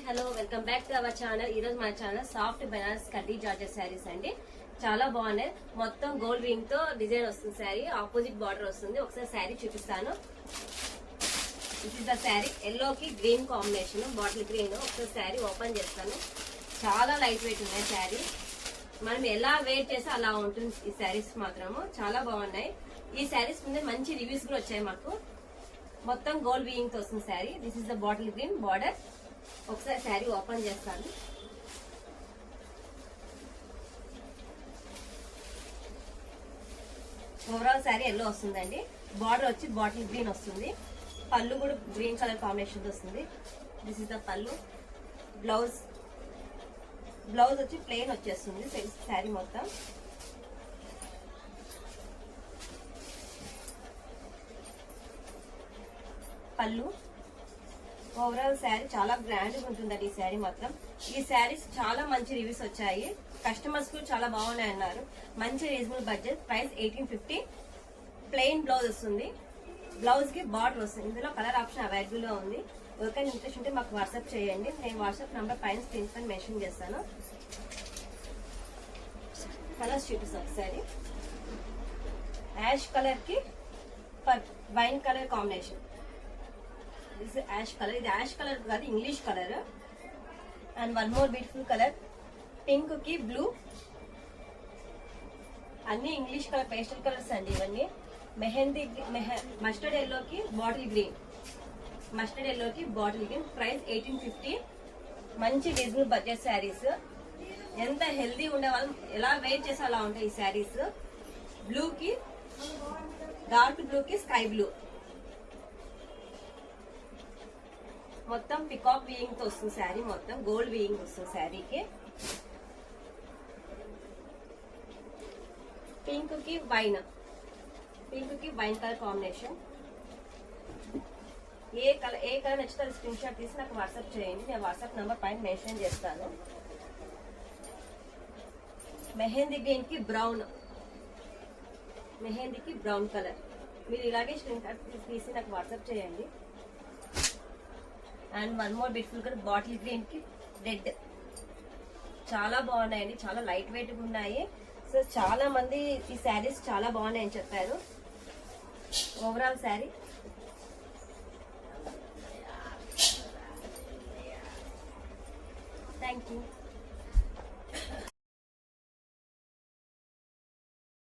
Hello welcome back to our channel. ఈ రోజు మన ఛానల్ సాఫ్ట్ బనారస్ కడ్డీ జార్జెట్ శారీస్ అండి. చాలా బాగున్నాయి. మొత్తం గోల్డ్ రింగ్ తో డిజైన్ వస్తుంది. శారీ ఆపోజిట్ బార్డర్ వస్తుంది. ఒకసారి శారీ చూపిస్తాను. This is the sari. Yellow కి గ్రీన్ కాంబినేషన్, బాటిల్ గ్రీన్. ఒకసారి శారీ ఓపెన్ చేస్తాను. చాలా లైట్ వెయిట్ ఉన్నాయి శారీ. మనం ఎలా వెయిట్ చేస్తే అలా ఉంటుంది ఈ శారీస్. మాత్రము చాలా బాగున్నాయి. ఈ శారీస్ మీద మంచి రివ్యూస్ కూడా వచ్చాయి మాకు. మొత్తం గోల్డ్ వీయింగ్ తో వస్తుంది sari. This is the bottle green border. ఒకసారి శారీ ఓపెన్ చేస్తాను. ఓవరాల్ శారీ ఎల్లో వస్తుందండి. బార్డర్ వచ్చి బాటిల్ గ్రీన్ వస్తుంది. పళ్ళు కూడా గ్రీన్ కలర్ కాంబినేషన్ వస్తుంది. దిస్ ఇస్ ద పళ్ళు. బ్లౌజ్ వచ్చి ప్లెయిన్ వచ్చేస్తుంది శారీ మొత్తం. పళ్ళు. ఓవరాల్ శారీ చాలా గ్రాండ్ గా ఉంటుందండి ఈ శారీ మొత్తం. ఈ శారీస్ చాలా మంచి రివ్యూస్ వచ్చాయి. కస్టమర్స్ కూడా చాలా బాగున్నాయి అన్నారు. మంచి reasonable budget. Price 1850. Plain blouse వస్తుంది. బ్లౌజ్ కి బార్డర్ వస్తుంది. ఇందులో కలర్ ఆప్షన్ అవైలబుల్ గా ఉంది. ఎవరికైనా ఇంట్రెస్ట్ ఉంటే మాకు వాట్సాప్ చేయండి. నేను వాట్సాప్ నంబర్ పైన స్క్రీన్ పైన మెన్షన్ చేస్తాను. కలర్స్ చూపిస్తాను ఒకసారి. యాష్ కలర్ కి wine colour combination. This ash colour. ఇది యాష్ కలర్ కాదు, English colour. And one more beautiful colour. Pink కి బ్లూ. అన్ని ఇంగ్లీష్ కలర్ పేస్టల్ కలర్స్ అండి ఇవన్నీ. మస్టర్డ్ ఎల్లో కి బాటిల్ గ్రీన్. ప్రైస్ 1850. మంచి రీజనబుల్ బడ్జెట్ శారీస్. ఎంత హెల్దీ ఉండే వాళ్ళు ఎలా వెయిట్ చేస్తే అలా ఉంటాయి ఈ శారీస్. బ్లూ కి డార్క్ బ్లూ కి స్కై బ్లూ. మొత్తం పికాక్ వీయింగ్ తో వస్తుంది శారీ. మొత్తం గోల్డ్ వీయింగ్ వస్తుంది శారీకి. పింక్ కి వైన్ కలర్ కాంబినేషన్. ఏ కలర్ నచ్చితే స్క్రీన్ షాట్ తీసి నాకు వాట్సాప్ చేయండి. నేను వాట్సాప్ నంబర్ పైన మెన్షన్ చేస్తాను. మెహందీ గ్రీన్ కి బ్రౌన్ కలర్. మీరు ఇలాగే స్క్రీన్ షాట్ తీసి నాకు వాట్సాప్ చేయండి. And one more beautiful colour bottle green కి రెడ్. చాలా బాగున్నాయండి. చాలా లైట్ వెయిట్ ఉన్నాయి. సో చాలా మంది ఈ శారీస్ చాలా బాగున్నాయని చెప్పారు. Overall sari thank you.